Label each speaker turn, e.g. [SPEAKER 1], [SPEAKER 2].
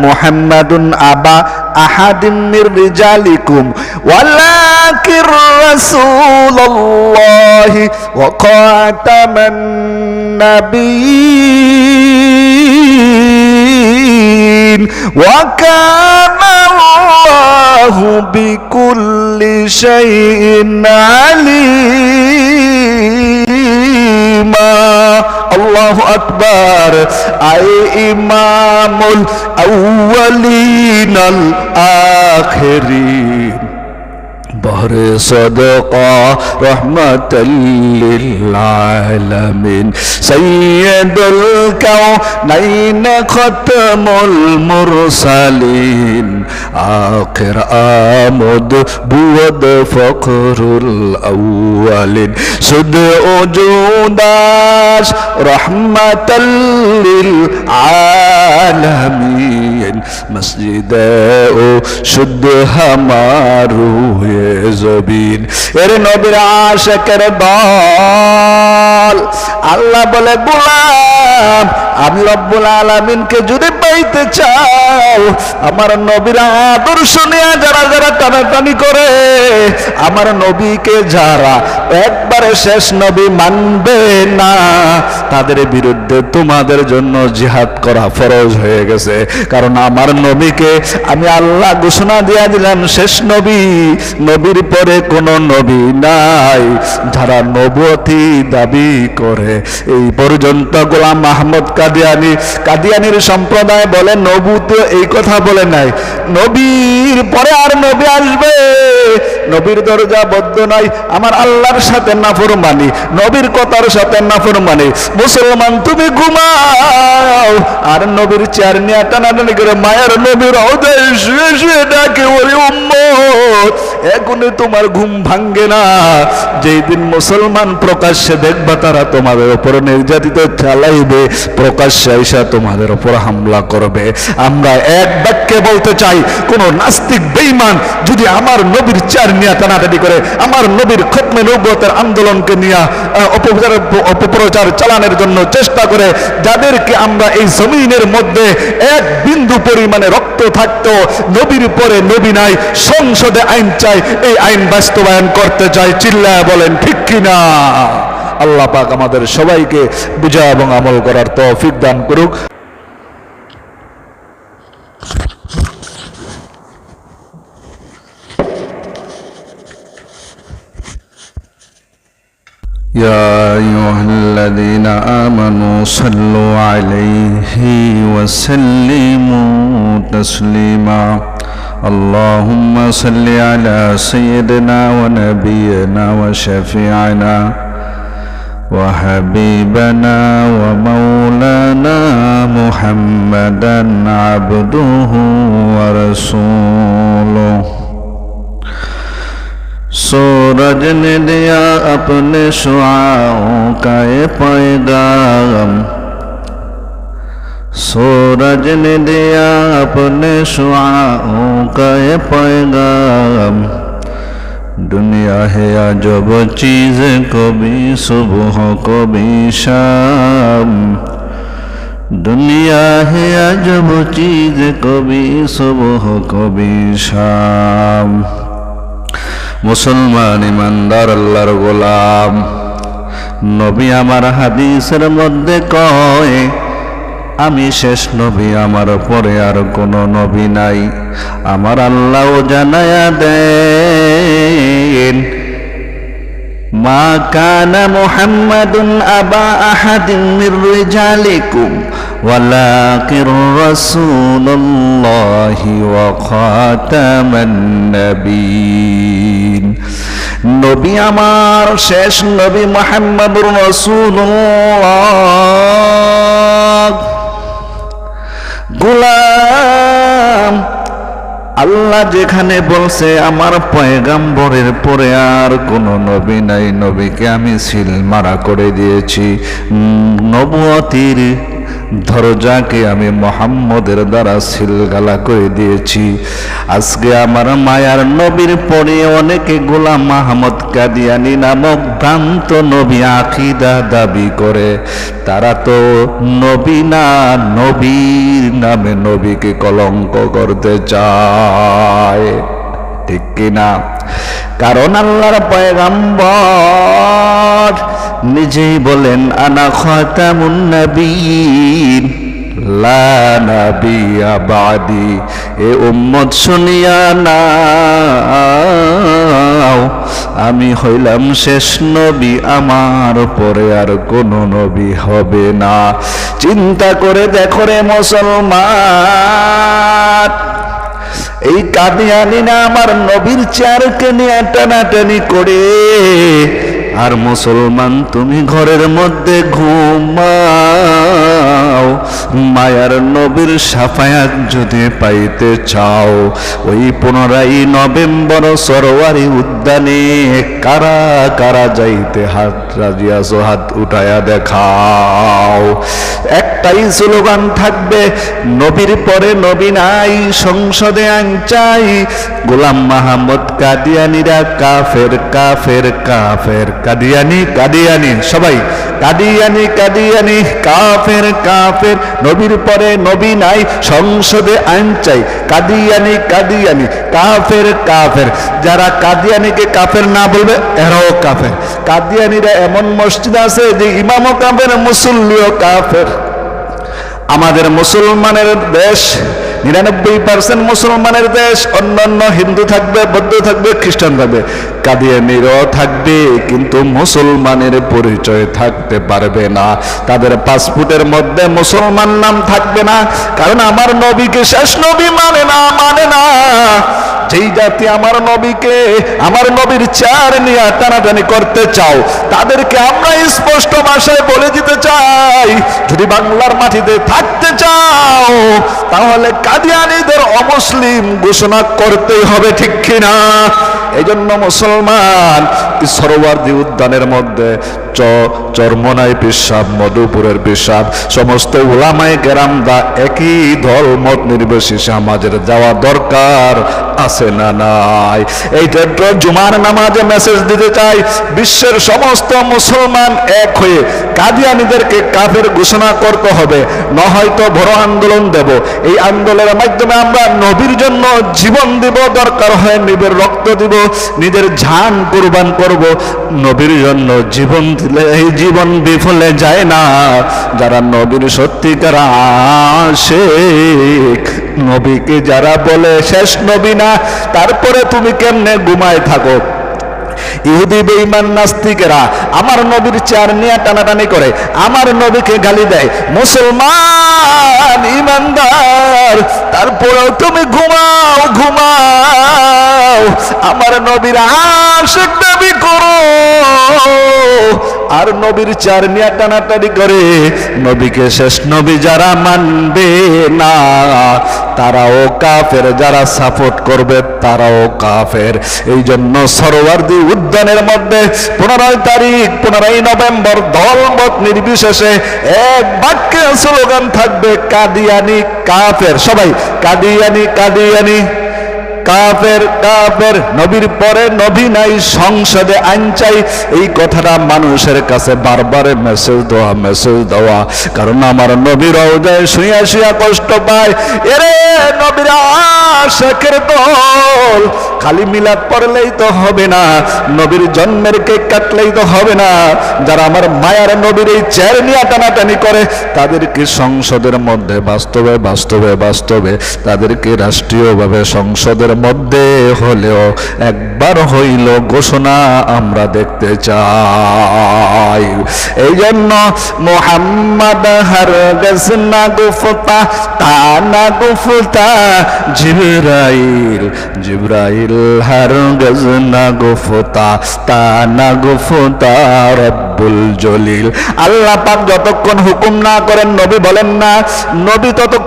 [SPEAKER 1] মুহাম্মাদুন আবা আহাদিম মির রিজালিকুম ওয়ালাকির রাসূলুল্লাহি ওয়া খাতামান নাবিয়্যিন ওয়া কানা আল্লাহু বিকুল্লি শাইইন আলীমা। আল্লাহু আকবার। আই ইমামুল আউয়ালিন আল আখিরিন বহরে সদকা রহমাতাল লিল আলামিন সাইয়্যিদুল কাওনাইন খাতামুল মুরসালিন আখির আমদ বুয়দ ফখরুল আউয়ালিন সুদ ওজুদাস রহমাতাল লিল আলামিন মসজিদ ও শুদ্ধ হামারু জবিন। এর নবীর আশিকের দল আল্লাহ বলে গোলাম আমি রব্বুল আলামিনকে যদি পাইতে চাও আমার নবীর আদর্শ নিয়ে যারা যারা টানাটানি করে আমার নবীকে যারা একবারে শেষ নবী মানবে না তাদের বিরুদ্ধে তোমাদের জন্য জিহাদ করা ফরজ হয়ে গেছে। কারণ আমার নবীকে আমি আল্লাহ ঘোষণা দিয়ে দিলাম শেষ নবী, নবীর পরে কোন নবী নাই। যারা নবুয়তি দাবি করে এই পর্যন্ত গোলাম মাহমুদ কাদিয়ানির সম্প্রদায় বলে নবুত এই কথা বলে নাই, নবীর পরে আর নবী আসবে, নবীর দরজা বদ্ধ নাই। আমার আল্লাহর সাথে নাফরমানি, নবীর কথার সাথে নাফরমানি। মুসলমান তুমি ঘুমাও আর নবীর চেয়ার নিয়ে টানাটানি করে মায়ের নবীর রওজায় শুয়ে শুয়ে ডাকে ওরে উম্মত এখনই তোমার ঘুম ভাঙ্গে না। যেই দিন মুসলমান প্রকাশ্যে দেখবা তারা তোমাদের উপর নির্যাতিত চালাইবে, প্রকাশ্যে আইসা তোমাদের উপর হামলা করবে। আমরা এক বাক্যে বলতে চাই কোন নাস্তিক বেঈমান যদি আমার নবীর চেয়ার নিয়ে টানাটানি করে আমার নবীর খতমে নবুয়তের আন্দোলনকে নিয়ে অপপ্রচার চালানোর জন্য চেষ্টা করে, যাদেরকে আমরা এই জমিনের মধ্যে এক বিন্দু পরিমাণে রক্ত থাকতো নবীর পরে নবী নাই সংসদে আইন চাই, এই আইন বাস্তবায়ন করতে চাই, চিল্লায় বলেন ঠিক কিনা? আল্লাহ পাক আমাদের সবাইকে বুঝা এবং আমল করার তৌফিক দান করুক।
[SPEAKER 2] يا أيها الذين آمنوا صلوا عليه وسلموا تسليما اللهم صل على سيدنا ونبينا وشفيعنا وحبيبنا ومولانا محمدا عبده ورسوله। सूरज ने दिया अपने शुआओं का ये पैगाम, सूरज ने दिया अपने शुआओं का ये पैगाम। दुनिया है अजब चीज़, कभी सुबह कभी शाम। दुनिया है अजब चीज़, कभी सुबह कभी शाम। মুসলমান ইমানদার আল্লাহর গোলাম, নবী আমার হাদিসের মধ্যে কয় আমি শেষ নবী, আমার পরে আর কোনো নবী নাই। আমার আল্লাহও জানায়া দেন মা কানা মুহাম্মাদুন আবা আহাদিন মির রিজালিকুম ওয়ালাকির রাসূলুল্লাহি ওয়া খাতামান নাবিয়্যিন। নবী আমার শেষ নবী মুহাম্মদুর রাসূলুল্লাহ। গোলাম আল্লাহ যেখানে বলছে আমার পয়গাম্বরের পরে আর কোন নবী নাই, নবীকে আমি সিল মারা করে দিয়েছি। নবুয়তির দরজাকে আমি মুহাম্মদের দ্বারা সিলগালা করে দিয়েছি। আজকে আমার মায়ার নবীর পরে অনেকে গোলাম আহমদ কাদিয়ানী নামক ভ্রান্ত নবী আকীদা দাবি করে। তারা তো নবী না, নবীর নামে নবীকে কলঙ্ক করতে চায়, ঠিক কিনা? কারণ আল্লাহর পয়গম্বর নিজেই বলেন আনা খাতামুন নবিয়্যিন লা নাবিয়্যা বাদি। এ উম্মত শুনিয়া নাও, আমি হইলাম শেষ নবী, আমার পরে আর কোনো নবী হবে না। চিন্তা করে দেখো রে মুসলমান, এই কাদিয়ানীরা আমার নবীর চেয়ারকে নিয়ে টানাটানি করে, আর মুসলমান তুমি ঘরের মধ্যে ঘুমাও। মায়ার নবীর সাফায়াত যদি পাইতে চাও, ওই 15ই নভেম্বর সরোয়ারি উদ্যানে কারা কারা যাইতে হাত রাজি আছো? হাত উঠায়া দেখাও। একটাই স্লোগান থাকবে, নবীর পরে নবী নাই, সংসদে আইন চাই। গোলাম মাহমুদ কাদিয়ানীরা কাফের কাফের কাফের, কাদিয়ানী কাদিয়ানী, সবাই কাদিয়ানী কাদিয়ানী, কাফের কাফের, নবীর পরে নবী নাই, সংসদে আইন চাই। কাদিয়ানী কাদিয়ানী, কাফের কাফের। যারা কাদিয়ানীকে কাফের না বলবে এরাও কাফের। কাদিয়ানীরা এমন মসজিদ আছে যে ইমামও কাফের, মুসল্লিও কাফের। আমাদের মুসলমানের দেশ 99% মুসলমানের দেশ, অন্যান্য হিন্দু থাকবে, বৌদ্ধ থাকবে, খ্রিস্টান থাকবে, কাদিয়ানীরাও থাকবে, কিন্তু মুসলমানের পরিচয় থাকতে পারবে না। তাদের পাসপোর্টের মধ্যে মুসলমান নাম থাকবে না, কারণ আমার নবীকে শেষ নবী মানে না, মানে না। যেই জাতি আমার নবীকে, আমার নবীর চেয়ার নিয়ে টানাটানি করতে চাও, তাদেরকে আমরা স্পষ্ট ভাষায় বলে দিতে চাই, যদি বাংলার মাটিতে থাকতে চাও তাহলে কাদিয়ানীদের অমুসলিম ঘোষণা করতেই হবে, ঠিক কিনা? এই জন্য মুসলমান সরোয়ার্দী উদ্যানের মধ্যে চরমনাই পেশাব, মধুপুরের পেশাব, সমস্ত উলামায়ে কেরামরা একই দল মত নির্বিশেষে আমাদের যাওয়া দরকার আছে না নাই? এইটা জুমার নামাজে মেসেজ দিতে চাই, বিশ্বের সমস্ত মুসলমান এক হয়ে কাদিয়ানীদেরকে কাফের ঘোষণা করতে হবে, না হয়তো বড় আন্দোলন দেব। এই আন্দোলনের মাধ্যমে আমরা নবীর জন্য জীবন দিব, দরকার হয় নিজের রক্ত দিব, নিজের জান কুরবান করব। নবীর জন্য জীবন দিলে এই জীবন বিফলে যায় না। যারা নবীর সত্যিকার আশিক, নবীকে যারা বলে শেষ নবী না, তারপরে তুমি কেমনে ঘুমায় থাকো? ইহুদি বেঈমান নাস্তিকেরা আমার নবীর চেয়ার নিয়ে টানাটানি করে, আমার নবীকে গালি দেয়। মুসলমান ইমানদার, তারপরেও তুমি ঘুমাও ঘুমাও, আমার নবীর আশিক দাবি করো, আর নবীর চেয়ার নিয়ে টানাটানি করে। নবীকে শেষ নবী যারা মানবে না তারাও কাফের, যারা সাপোর্ট করবে তারাও কাফের। এই জন্য সরোয়ার্দী উদ্যানের মধ্যে 15 তারিখ 15ই নভেম্বর দলমত নির্বিশেষে এক বাক্যে স্লোগান থাকবে, কাদিয়ানী কাফের। সবাই কাদিয়ানী কাদিয়ানী, কাফের কাফের, নবীর পরে নবী নাই, সংসদে আইন চাই। এই কথাটা মানুষের কাছে বারবার মেসেজ দেওয়া, কারণ আমার নবীর রওজায় শুইয়া শুইয়া কষ্ট পায়। এরে নবীর আশিকের দল, খালি মিলাদ পড়লেই তো হবে না, নবীর জন্মের কেক কাটলেই তো হবে না। যারা আমার মায়ার নবীর এই চেয়ার নিয়ে টানাটানি করে, তাদেরকে সংসদের মধ্যে বাস্তবে বাস্তবে বাস্তবে তাদেরকে রাষ্ট্রীয়ভাবে সংসদের মধ্যে হলেও একবার হইল ঘোষণা আমরা দেখতে চাই। এই জন্য মুহাম্মদ হারগিজ না গুফতা, তা না গুফতা জিবরাইল, জিবরাইল হারগিজ না গুফতা, তা না গুফতা রব্বুল জলিল। আল্লাহ পাক যতক্ষণ হুকুম না করেন, নবী বলেন না, নবী ততক্ষণ